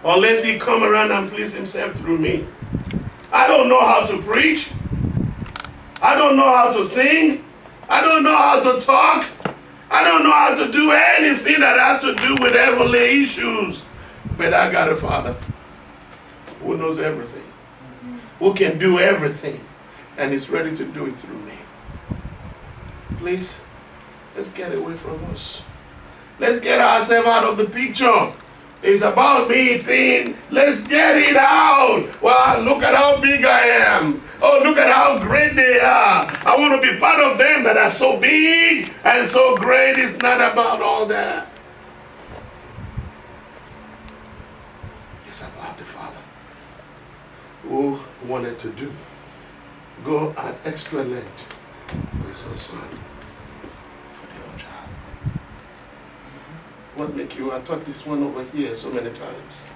unless he come around and please himself through me. I don't know how to preach. I don't know how to sing. I don't know how to talk. I don't know how to do anything that has to do with heavenly issues. But I got a Father who knows everything, who can do everything, and is ready to do it through me. Please, let's get away from us. Let's get ourselves out of the picture. It's about me thing. Let's get it out. Well, look at how big I am. Oh, look at how great they are. I want to be part of them that are so big and so great. It's not about all that. It's about the Father who wanted to go at extra length for his own son, for the own child. What make you, I taught this one over here so many times.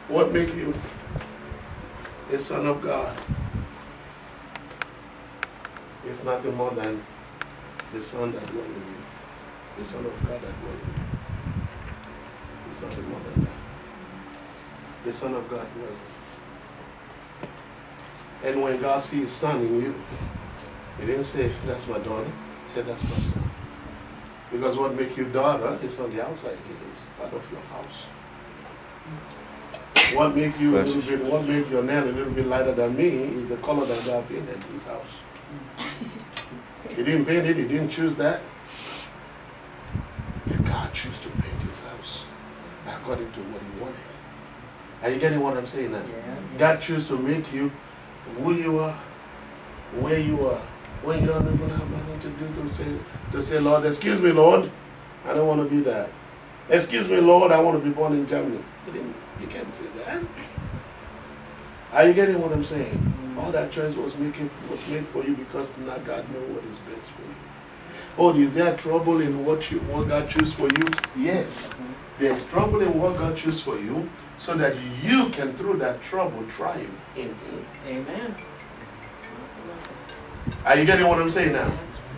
What make you a son of God? It's nothing more than the Son that dwells in you. The Son of God that dwells in you. It's nothing more than that. The Son of God dwells in you. And when God sees His Son in you, He didn't say, that's my daughter. He said, that's my son. Because what makes you daughter is on the outside here. It's part of your house. What makes you what makes your nail a little bit lighter than me is the color that God painted his house. He didn't paint it, he didn't choose that. But God chose to paint his house according to what he wanted. Are you getting what I'm saying now? Yeah. God chose to make you who you are, where you are. When you don't even have nothing to do to say, Lord, excuse me, Lord, I don't want to be that. Excuse me, Lord, I want to be born in Germany. You can't say that. Are you getting what I'm saying? All that choice was made for you because now God knows what is best for you. Oh, is there trouble in what God chooses for you? Yes. There's trouble in what God chooses for you so that you can, through that trouble, triumph in Him. Amen. Are you getting what I'm saying now?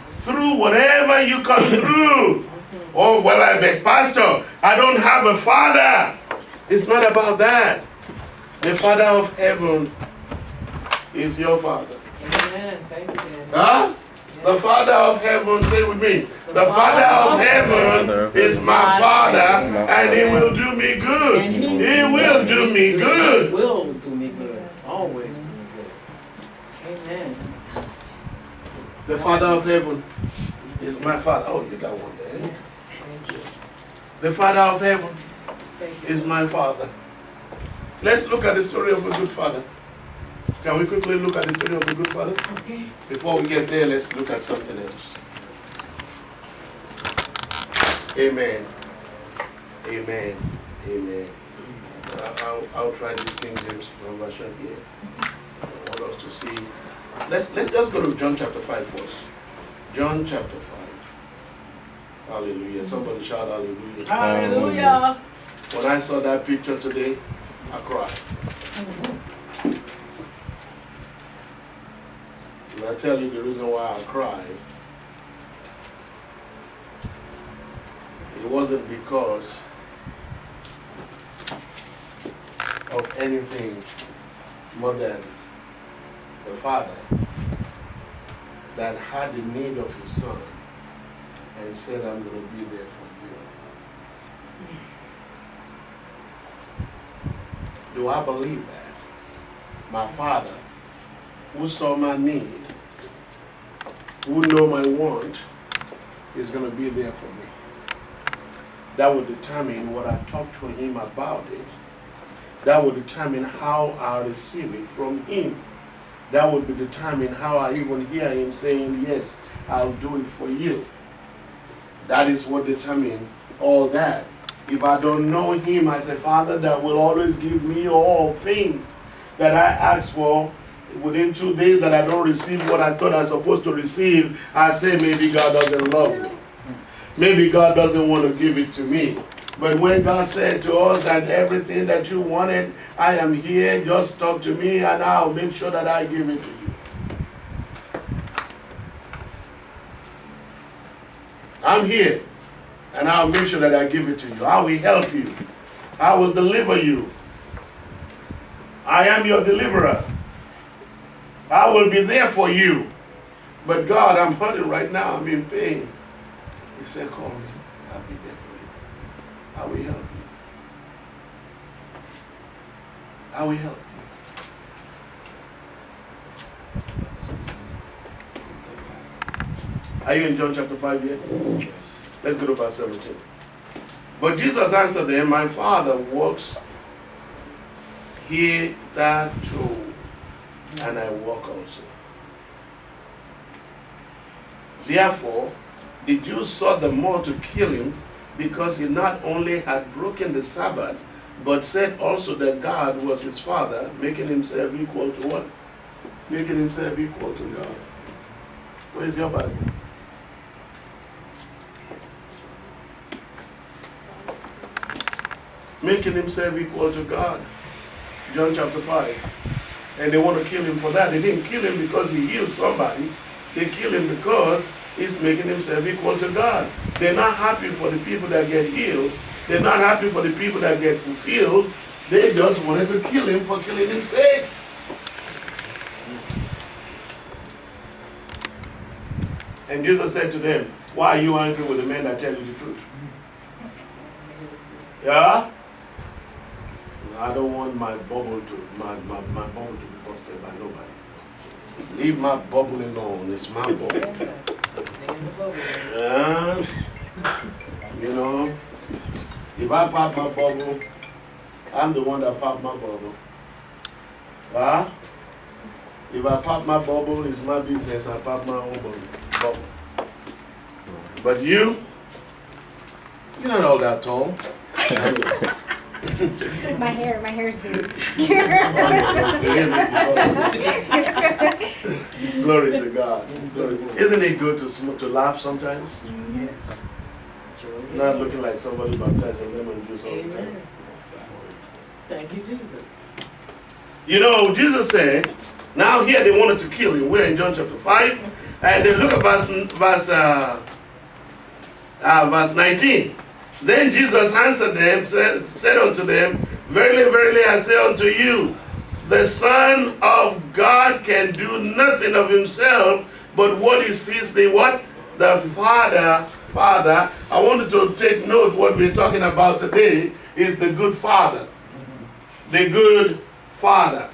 Through whatever you come through. Oh, well, I beg, Pastor, I don't have a father. It's not about that. The Father of heaven is your Father. Amen. Thank you. Huh? The Father of heaven, say with me. The Father of heaven is my Father, and He will do me good. He will do me good. He will do me good. Always do me good. Amen. The Father of heaven is my Father. Oh, you got one there. Yes. Thank you. The Father of heaven is my Father. Let's look at the story of a good father. Can we quickly look at the story of a good father? Okay. Before we get there, let's look at something else. Amen. Amen. Amen. I'll try this King James version here. I want us to see. Let's just go to John chapter 5 first. John chapter 5. Hallelujah. Somebody shout hallelujah. Hallelujah. When I saw that picture today, I cried. And I tell you the reason why I cried. It wasn't because of anything more than the Father that had the need of his son and said, I'm going to be there for you. Do I believe that? My Father, who saw my need, who know my want, is going to be there for me. That will determine what I talk to him about it. That will determine how I receive it from him. That will determine how I even hear him saying, yes, I'll do it for you. That is what determines all that. If I don't know him as a father that will always give me all things that I ask for, within 2 days that I don't receive what I thought I was supposed to receive, I say maybe God doesn't love me. Maybe God doesn't want to give it to me. But when God said to us that everything that you wanted, I am here, just talk to me and I'll make sure that I give it to you. I'm here and I'll make sure that I give it to you. I will help you. I will deliver you. I am your deliverer. I will be there for you. But God, I'm hurting right now. I'm in pain. He said, call me. I'll be there for you. I will help you. I will help you. Are you in John chapter 5 yet? Yes. Let's go to verse 17. But Jesus answered them, my Father works hitherto, and I work also. Therefore, the Jews sought the more to kill him, because he not only had broken the Sabbath, but said also that God was his Father, making himself equal to what? Making himself equal to God. Where's your Bible? Making himself equal to God. John chapter 5. And they want to kill him for that. They didn't kill him because he healed somebody. They killed him because he's making himself equal to God. They're not happy for the people that get healed. They're not happy for the people that get fulfilled. They just wanted to kill him for killing him's sake. And Jesus said to them, why are you angry with the men that tell you the truth? Yeah? I don't want my bubble to be busted by nobody. Leave my bubble alone. It's my bubble. Yeah. You know, if I pop my bubble, I'm the one that popped my bubble. Huh? If I pop my bubble, it's my business. I pop my own bubble. But you're not all that tall. My hair's good. Glory to God. Isn't it good to laugh sometimes? Yes. Not looking like somebody baptizing lemon juice all the time. Amen. Thank you, Jesus. You know, Jesus said, now here they wanted to kill him. We're in John chapter 5. And then look at verse 19. Then Jesus answered them, said unto them, verily, verily, I say unto you, the Son of God can do nothing of himself, but what he sees the what? The Father. I wanted to take note what we're talking about today is the good Father. The good Father.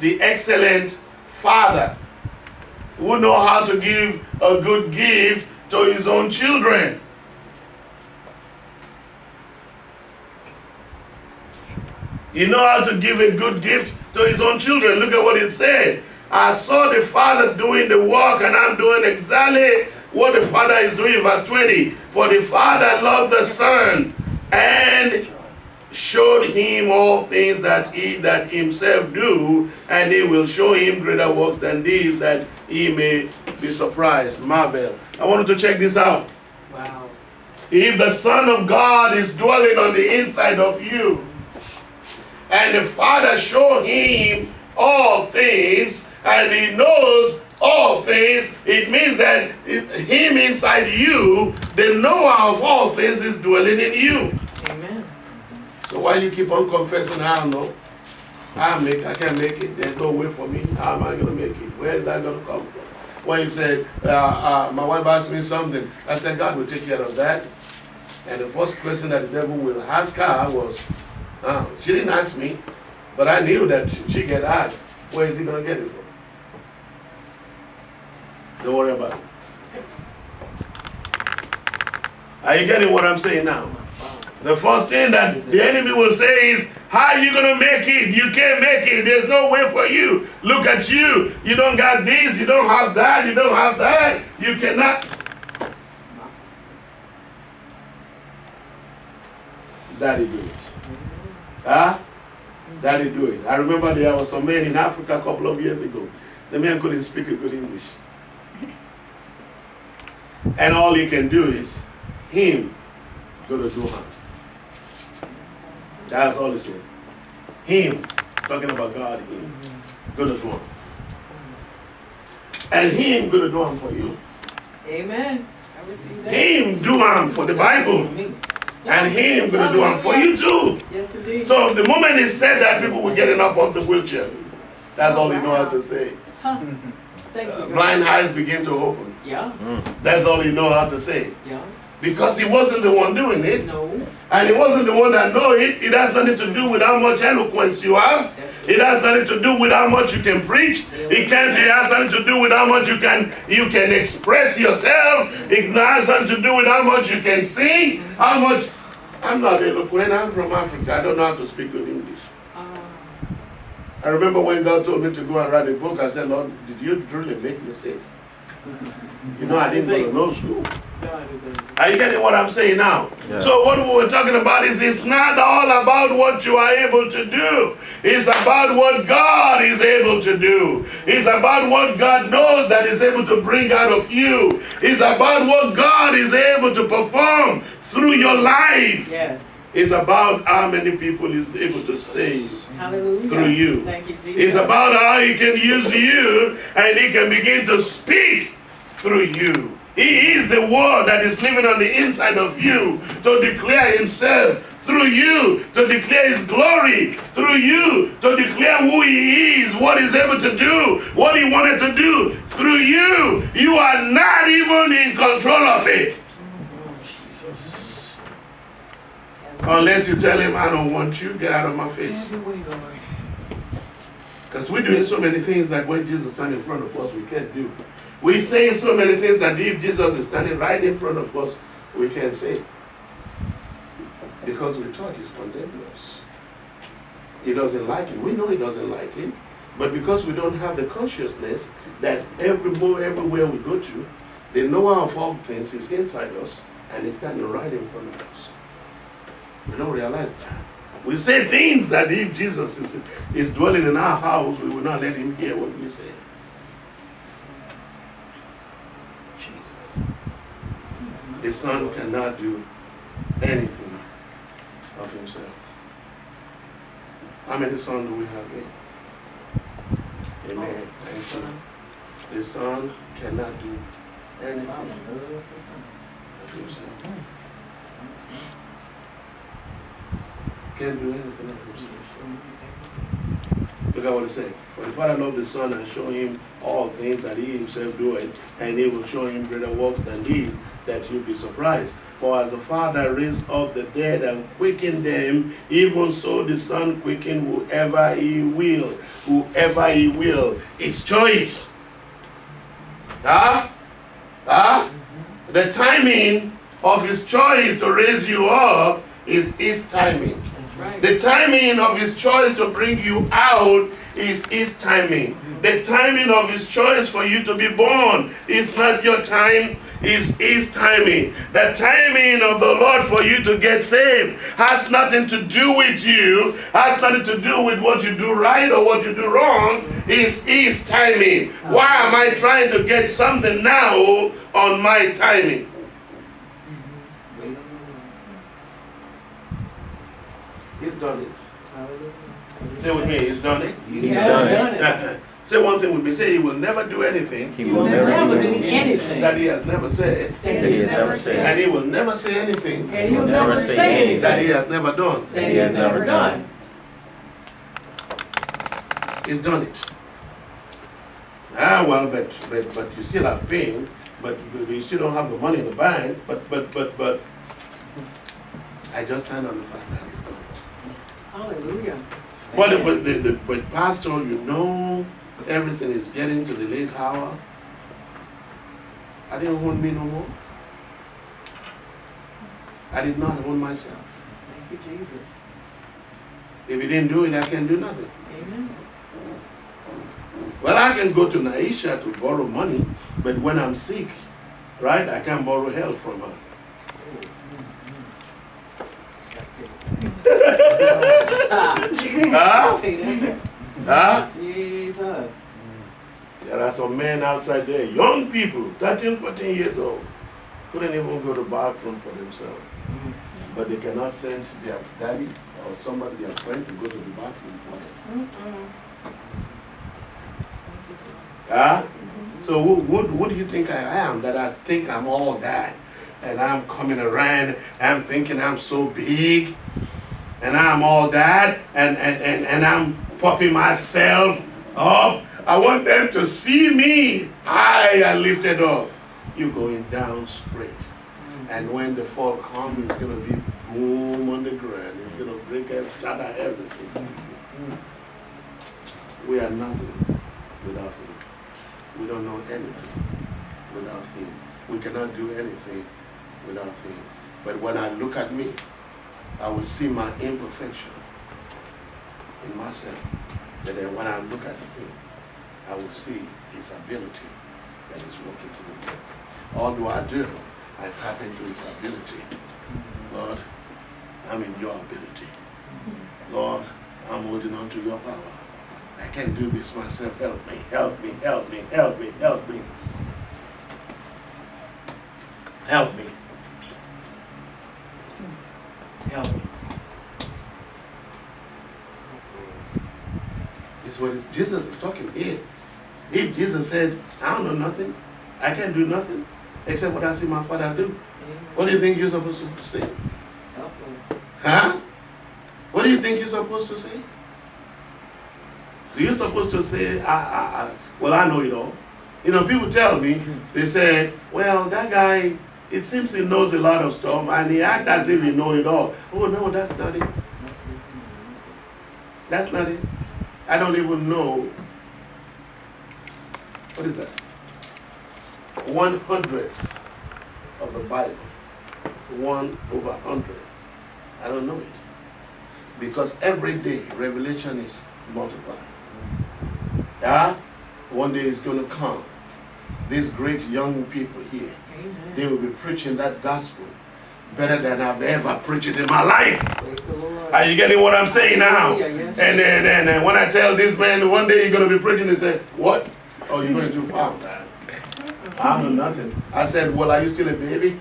The excellent Father. Who know how to give a good gift to his own children. He know how to give a good gift to his own children. Look at what it said. I saw the Father doing the work, and I'm doing exactly what the Father is doing. Verse 20. For the Father loved the Son and showed him all things that he that himself do, and he will show him greater works than these, that he may be surprised. Marvel. I wanted to check this out. Wow. If the Son of God is dwelling on the inside of you, and the Father showed him all things, and he knows all things, it means that him inside you, the knower of all things is dwelling in you. Amen. So why you keep on confessing, I don't know, I can't make it, there's no way for me, how am I going to make it? Where is that going to come from? When you said, my wife asked me something, I said, God will take care of that. And the first question that the devil will ask her was, she didn't ask me, but I knew that she get asked, where is he going to get it from? Don't worry about it. Are you getting what I'm saying now? The first thing that the enemy will say is, how are you going to make it? You can't make it. There's no way for you. Look at you. You don't got this. You don't have that. You don't have that. You cannot. Daddy do it. Huh? Daddy do it. I remember there was some man in Africa a couple of years ago. The man couldn't speak a good English. And all he can do is, him gonna do harm. That's all he says. Him, talking about God, him, gonna do harm. And him gonna do harm for you. Amen. I receive that. Him do harm for the Bible. And Him going to do them for you too. Yes, indeed. So the moment He said that, people were getting up off the wheelchair. That's all He knows how to say. Huh. Thank you, God. Blind eyes begin to open. Yeah, That's all He knows how to say. yeah. Because He wasn't the one doing it. No. And He wasn't the one that know it. It has nothing to do with how much eloquence you have. It has nothing to do with how much you can preach. It has nothing to do with how much you can express yourself. It has nothing to do with how much you can sing. How much. I'm not eloquent. I'm from Africa. I don't know how to speak good English. I remember when God told me to go and write a book, I said, Lord, did you really make a mistake? You know, I didn't go to no school. God is able. Are you getting what I'm saying now? Yeah. So what we were talking about is it's not all about what you are able to do. It's about what God is able to do. It's about what God knows that is able to bring out of you. It's about what God is able to perform through your life. Yes. It's about how many people He's able to save Hallelujah. through you. Thank you, Jesus. It's about how He can use you and He can begin to speak through you. He is the word that is living on the inside of you to declare Himself through you, to declare His glory through you, to declare who He is, what He's able to do, what He wanted to do through you. You are not even in control of it. Unless you tell Him, I don't want you, get out of my face. Have your way, Lord. Because we're doing so many things that when Jesus stands in front of us, we can't do. We're saying so many things that if Jesus is standing right in front of us, we can't say. Because we thought He's condemned us. He doesn't like it. We know He doesn't like it. But because we don't have the consciousness that everywhere we go to, the knower of all things is inside us and He's standing right in front of us. We don't realize that. We say things that if Jesus is dwelling in our house, we will not let Him hear what we say. Jesus. The Son cannot do anything of Himself. How many sons do we have here? Amen. Thank you. The Son cannot do anything of Himself. Can't do anything of Himself. Look at what it says. For the Father loved the Son and showed Him all things that He Himself doeth, and He will show Him greater works than these, that you'll be surprised. For as the Father raised up the dead and quickened them, even so the Son quickened whoever He will. Whoever He will. It's choice. The timing of His choice to raise you up is His timing. Right. The timing of His choice to bring you out is His timing. The timing of His choice for you to be born is not your time, is His timing. The timing of the Lord for you to get saved has nothing to do with you, has nothing to do with what you do right or what you do wrong, is His timing. Why am I trying to get something now on my timing? He's done it. Say with me, He's done it. He's done it. Say one thing with me. Say He will never do anything He will never do anything that He has never said. that He has never said. And He will never say anything And He'll never say anything that He has never done. that He has never done. He's done it. Ah, well, but you still have pain, but you still don't have the money in the bank, but I just stand on the fact that He's done it. Hallelujah. But Pastor, you know, everything is getting to the late hour. I didn't own me no more. I did not own myself. Thank you, Jesus. If He didn't do it, I can do nothing. Amen. Well, I can go to Naisha to borrow money, but when I'm sick, right, I can't borrow help from her. Jesus. There are some men outside there, young people, 13, 14 years old, couldn't even go to the bathroom for themselves. But they cannot send their daddy or somebody, their friend, to go to the bathroom for them. So who do you think I am, that I think I'm all that? and I'm coming around, I'm thinking I'm so big, and I'm all that, and I'm popping myself up. I want them to see me high and lifted up. You're going down straight. And when the fall comes, it's going to be boom on the ground. It's going to break and shatter everything. We are nothing without Him. We don't know anything without Him. We cannot do anything without Him. But when I look at me, I will see my imperfection in myself. But then when I look at Him, I will see His ability that is working through me. All do I do? I tap into His ability. Lord, I'm in your ability. Lord, I'm holding on to your power. I can't do this myself. Help me, help me, help me, help me, help me. Help me. Help me. It's what Jesus is talking here. If Jesus said, I don't know nothing, I can't do nothing except what I see my Father do. What do you think you're supposed to say? Huh? What do you think you're supposed to say? You're supposed to say, well, I know it all. You know, people tell me, they say, well, that guy, it seems he knows a lot of stuff, and he acts as if he knows it all. Oh, no, that's not it. That's not it. I don't even know. What is that? 1/100th of the Bible. 1/100. I don't know it. Because every day, revelation is multiplying. Yeah? One day it's going to come. These great young people here, they will be preaching that gospel better than I've ever preached it in my life. Are you getting what I'm saying now? Yes. And then when I tell this man, one day you're going to be preaching, they say, what? Oh, you're going too far. I know nothing. I said, well, are you still a baby?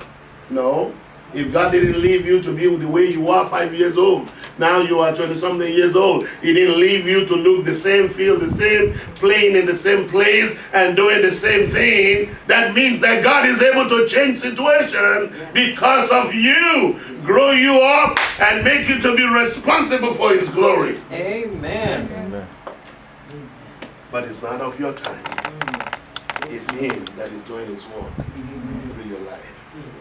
No. If God didn't leave you to be the way you are 5 years old, now you are 20-something years old. He didn't leave you to look the same, feel the same, playing in the same place and doing the same thing. That means that God is able to change situation because of you, grow you up and make you to be responsible for His glory. Amen. Amen. But it's not of your time. It's Him that is doing His work through your life,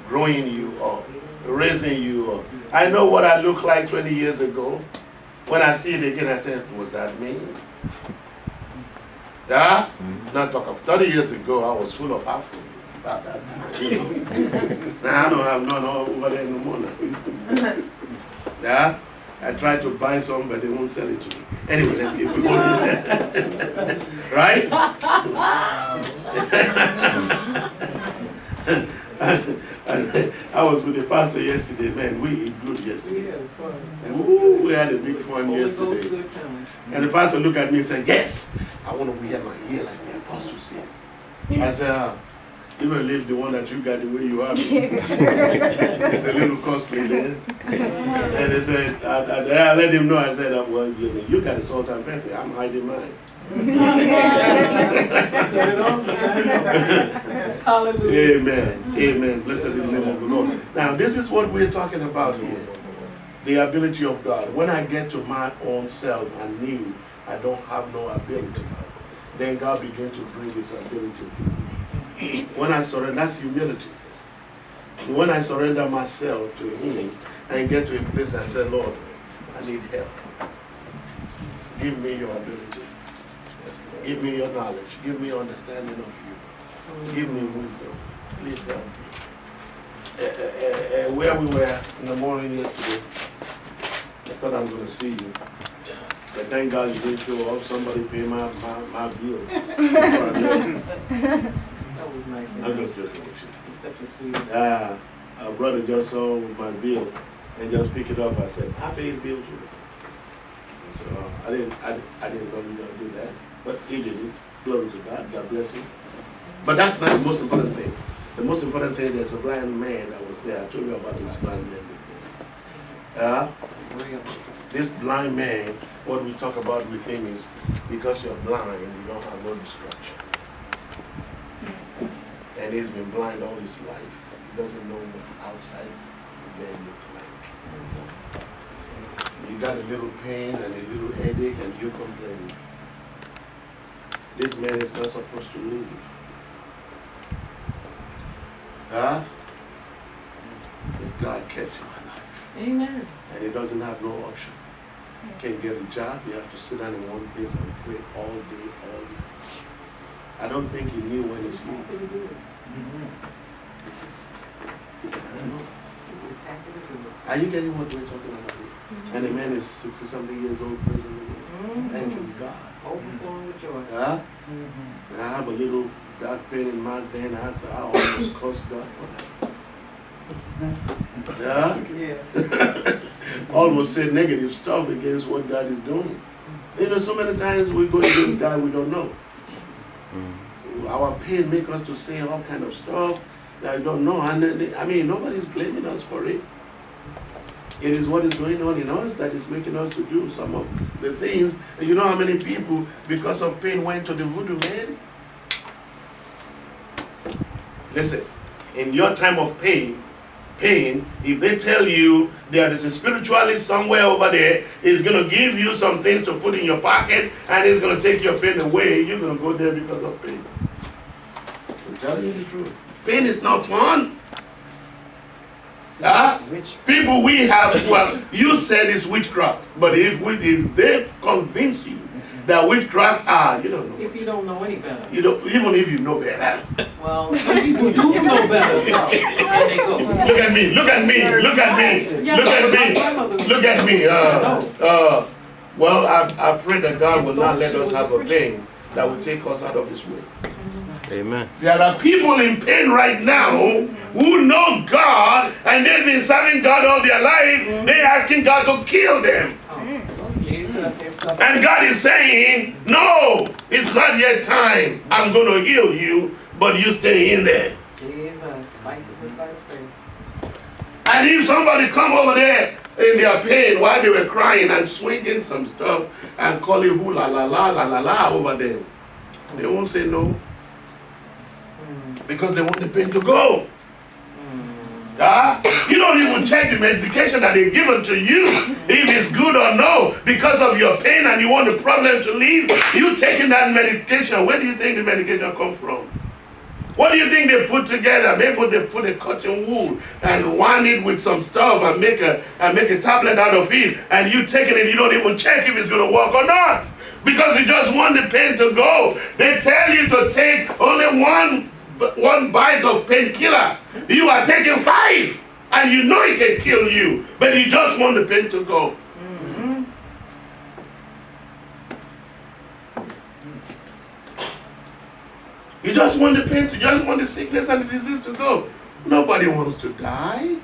growing you up, raising you up. I know what I looked like 20 years ago. When I see it again, I said, was that me? Yeah? Not talk of 30 years ago, I was full of afro. About that time, you know. Now I don't have none over there no more now. Yeah? I tried to buy some, but they won't sell it to me. Anyway, let's keep it going. Right? I was with the pastor yesterday, man. We ate good yesterday. Ooh, we had a big fun yesterday. And the pastor looked at me and said, yes, I want to wear my hair like the apostle said. I said, you better leave the one that you got the way you are. It's a little costly then. And they said, I let him know. I said, well, you got the salt and pepper. I'm hiding mine. Hallelujah. Amen. Amen. Blessed be the name of the Lord. Now, this is what we're talking about here. The ability of God. When I get to my own self and knew I don't have no ability, then God began to bring His ability through me. When I surrender, that's humility. When I surrender myself to Him and get to a place and say, Lord, I need help. Give me your ability. Give me your knowledge. Give me understanding of you. Give me wisdom. Please help me. Where we were in the morning yesterday, I thought I was going to see you. But thank God you didn't show up. Somebody pay my bill. That was nice. I'm just joking with you. He's such a sweet. Our brother just saw my bill and just picked it up. I said, I pay his bill too. So I didn't know you were going to do that. But he did it. Glory to God. God bless him. But that's not the most important thing. The most important thing is a blind man that was there. I told you about this blind man before. This blind man, what we talk about with him is because you're blind, you don't have no distraction. And he's been blind all his life. doesn't know what outside the day look like. You got a little pain and a little headache and you complaining. This man is not supposed to leave. Huh? But God kept him alive. Amen. And he doesn't have no option. Can't get a job, you have to sit down in one place and pray all day, all night. I don't think he knew when he sleep. I don't know. Are you getting what we're talking about here? And the man is 60-something years old, praising the Lord. Thanking God. Overflowing with joy. Huh? And I have a little dark pain in my day, and I almost cursed God for that. Yeah? Almost said negative stuff against what God is doing. You know, so many times we go against God we don't know. Our pain makes us to say all kind of stuff that I don't know. And I mean, nobody's blaming us for it. It is what is going on in us that is making us to do some of the things. And you know how many people, because of pain, went to the voodoo man? Listen, in your time of pain, if they tell you there is a spiritualist somewhere over there, is going to give you some things to put in your pocket and it's going to take your pain away, you're going to go there because of pain. I'm telling you the truth. Pain is not fun. People we have, well, you said it's witchcraft, but if they convince you that witchcraft, you don't know. If you don't know any better. You don't, even if you know better. Well, some people do know better. And they go. Look at me, look at me, look at me, look at me, look at me. Well, I pray that God will not let us have a pain that will take us out of His way. Amen. There are people in pain right now who know God and they've been serving God all their life. They're asking God to kill them. And God is saying, no, it's not yet time. I'm going to heal you, but you stay in there. Jesus, fight the good fight of faith. And if somebody come over there in their pain while they were crying and swinging some stuff and calling who la la la la la la over them, they won't say no. Because they want the pain to go. You don't even check the medication that they're given to you if it's good or no. Because of your pain and you want the problem to leave, you taking that medication. Where do you think the medication comes from? What do you think they put together? Maybe they put a cotton wool and wind it with some stuff and make a tablet out of it. And you taking it, you don't even check if it's going to work or not. Because you just want the pain to go. They tell you to take only one bite of painkiller. You are taking 5 and you know it can kill you, but you just want the pain to go. You just want the pain to, you just want the sickness and the disease to go. Nobody wants to die.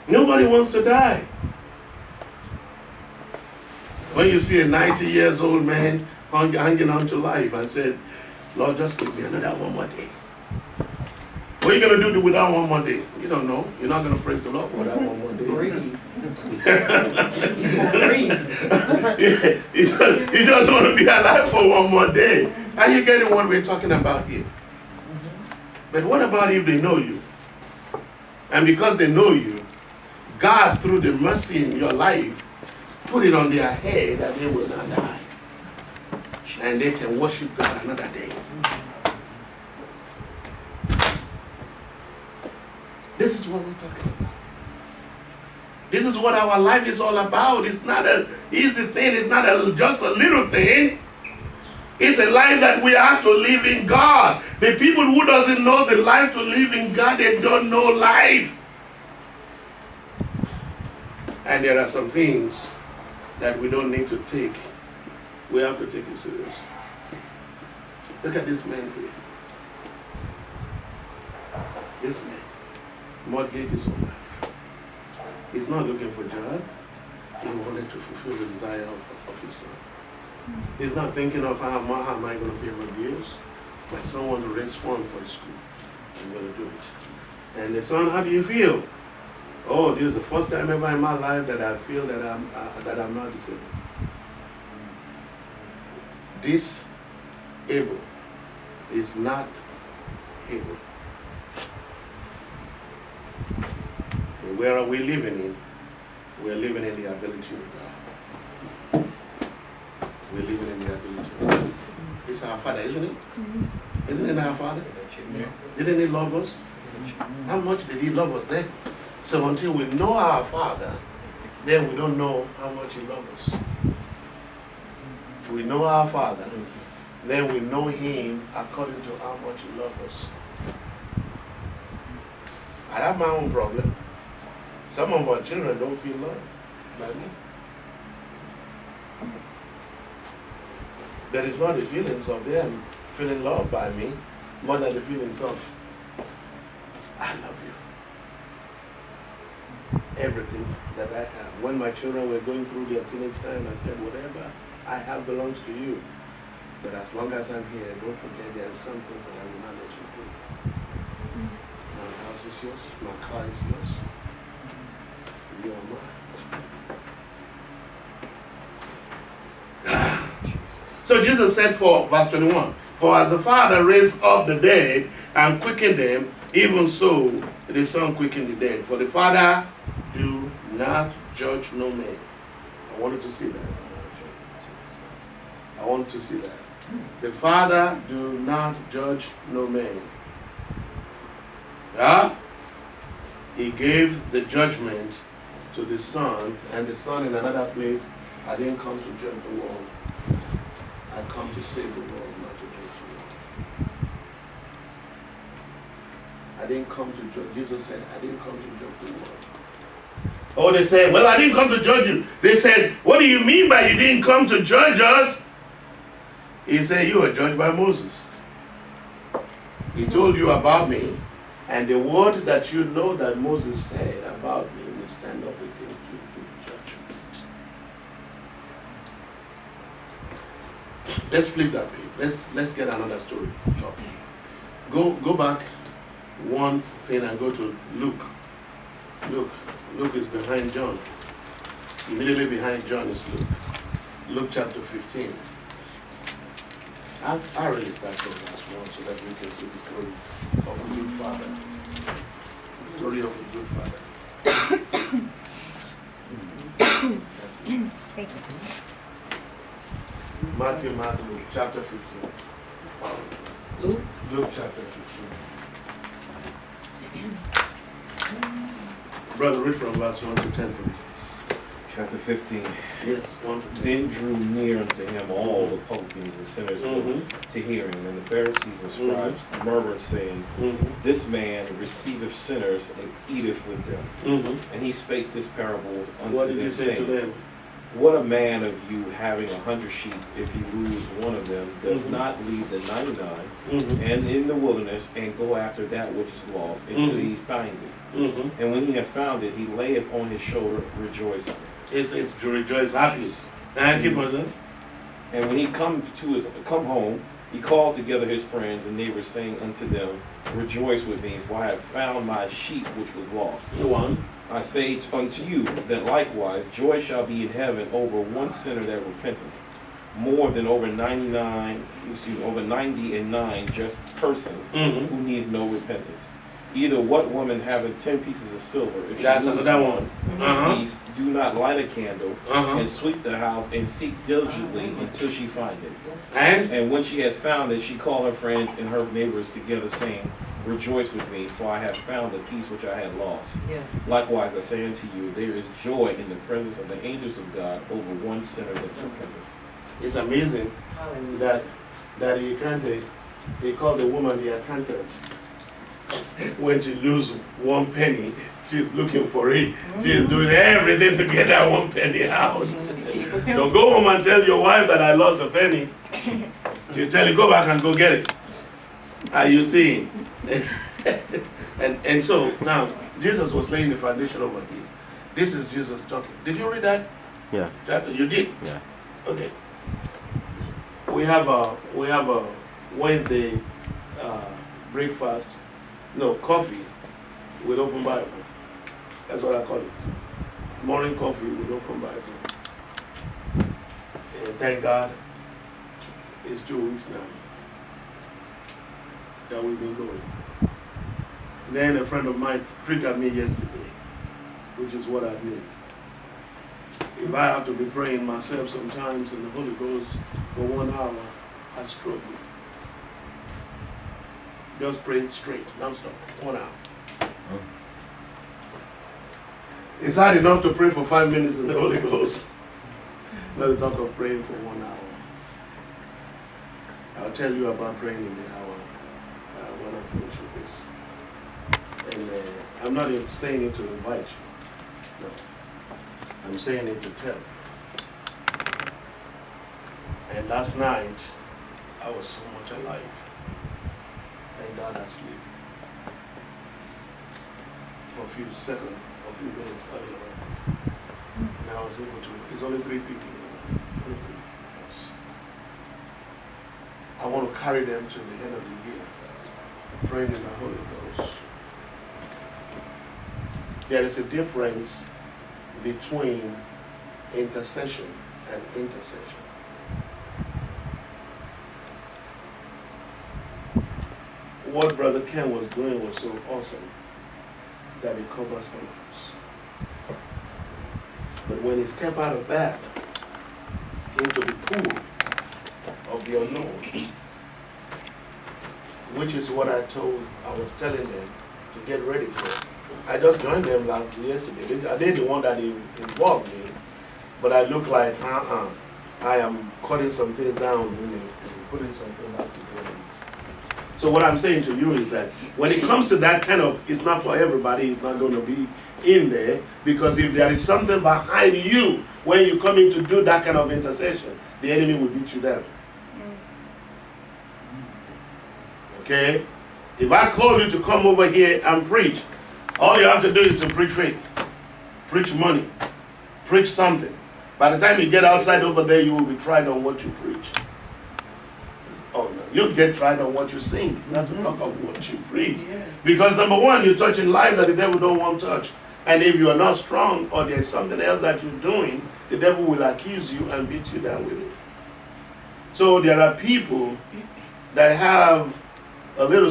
Nobody wants to die. When you see a 90 years old man hanging on to life and said, Lord, just give me another one more day. What are you going to do with that one more day? You don't know. You're not going to praise the Lord for that one more day. Breathe. He doesn't want to be alive for one more day. Are you getting what we're talking about here? But what about if they know you? And because they know you, God, through the mercy in your life, put it on their head that they will not die. And they can worship God another day. This is what we're talking about. This is what our life is all about. It's not an easy thing. It's not just a little thing. It's a life that we have to live in God. The people who doesn't know the life to live in God, they don't know life. And there are some things that we don't need to take. We have to take it serious. Look at this man here. This man mortgaged his own life. He's not looking for a job. He wanted to fulfill the desire of his son. He's not thinking of how am I going to pay my bills. My son wants to raise funds for the school. I'm going to do it. And the son, how do you feel? Oh, this is the first time ever in my life that I feel that I'm not disabled. Disable. is not Hebrew. But where are we living in? We're living in the ability of God. We're living in the ability of God. It's our Father, isn't it? Isn't it our Father? Didn't He love us? How much did He love us then? So until we know our Father, then we don't know how much He loves us. We know our Father, then we know Him according to how much He loves us. I have my own problem. Some of our children don't feel loved by me. But it's not the feelings of them feeling loved by me more than the feelings of, I love you. Everything that I have. When my children were going through their teenage time, I said, whatever I have belongs to you. But as long as I'm here, don't forget there are some things that I will not let you do. My house is yours. My car is yours. You are mine. So Jesus said for verse 21, for as the Father raised up the dead and quickened them, even so the Son quickened the dead. For the Father do not judge no man. I wanted to see that. I want to see that. The Father do not judge no man. Yeah? He gave the judgment to the Son, and the Son in another place, I didn't come to judge the world. I come to save the world, not to judge the world. I didn't come to judge. Jesus said, I didn't come to judge the world. Oh, they said, well, I didn't come to judge you. They said, what do you mean by you didn't come to judge us? He said, you were judged by Moses. He told you about me, and the word that you know that Moses said about me will stand up against you in judgment. Let's flip that page. Let's get another story talking. Go back one thing and go to Luke. Luke is behind John. Immediately behind John is Luke. Luke chapter 15. I'll really start from verse 1 so that we can see the story of a good father. The story of a good father. Thank you. Matthew chapter 15. Luke? Luke chapter 15. Brother, read from verse 1 to 10 for me. Chapter 15. Yes, 1 to 10. Then drew near unto him all the publicans and sinners to hear him, and the Pharisees and scribes murmured, saying, This man receiveth sinners and eateth with them. And he spake this parable unto What did them, he say to them? What a man of you, having 100 sheep, if he lose one of them, does not leave the 99 and in the wilderness, and go after that which is lost until he find it? And when he had found it, he layeth on his shoulder, rejoicing. It's to rejoice happy. And keep on that. And when he come home, he called together his friends and neighbors, saying unto them, Rejoice with me, for I have found my sheep which was lost. One. I say unto you that likewise joy shall be in heaven over one sinner that repenteth, more than over 90 and 9 just persons who need no repentance. Either what woman having 10 pieces of silver, if she loses one piece, do not light a candle and sweep the house and seek diligently until she find it. And when she has found it, she call her friends and her neighbors together, saying, Rejoice with me, for I have found the piece which I had lost. Yes. Likewise, I say unto you, there is joy in the presence of the angels of God over one sinner that repenteth. It's amazing that he called the woman the accountant. When she loses 1 penny, she's looking for it. She's doing everything to get that 1 penny out. Don't go home and tell your wife that I lost a penny. She'll tell you, go back and go get it. Are you seeing? and so now Jesus was laying the foundation over here. This is Jesus talking. Did you read that? Yeah. Chapter? You did? Yeah. Okay. We have a Wednesday breakfast. No, coffee with open Bible. That's what I call it. Morning coffee with open Bible. And thank God, it's 2 weeks now. that we've been going. Then a friend of mine triggered me yesterday, which is what I need. If I have to be praying myself sometimes in the Holy Ghost for 1 hour, I struggle. Just pray straight, non-stop, 1 hour. It's hard enough to pray for 5 minutes in the Holy Ghost. Let's talk of praying for 1 hour. I'll tell you about praying in the hour when I finish with this. And I'm not even saying it to invite you. No. I'm saying it to tell you. And last night, I was so much alive. Thank God I sleep. For a few seconds, a few minutes earlier. And I was able to, it's only 3 people. Only 3 of us. I want to carry them to the end of the year. Praying in the Holy Ghost. There is a difference between intercession and intercession. What Brother Ken was doing was so awesome that it covers all of us. But when he stepped out of that into the pool of the unknown, which is what I was telling them to get ready for. I just joined them yesterday. I did the one that involved me, but I look like, I am cutting some things down and putting something back together. So what I'm saying to you is that when it comes to that kind of, it's not for everybody, it's not going to be in there, because if there is something behind you when you come in to do that kind of intercession, the enemy will beat you down. Okay? If I call you to come over here and preach, all you have to do is to preach faith, preach money, preach something. By the time you get outside over there, you will be tried on what you preach. Oh no, you'll get tried on what you sing, not to talk of what you preach. Yeah. Because number one, you're touching lives that the devil don't want touched. And if you are not strong or there's something else that you're doing, the devil will accuse you and beat you down with it. So there are people that have a little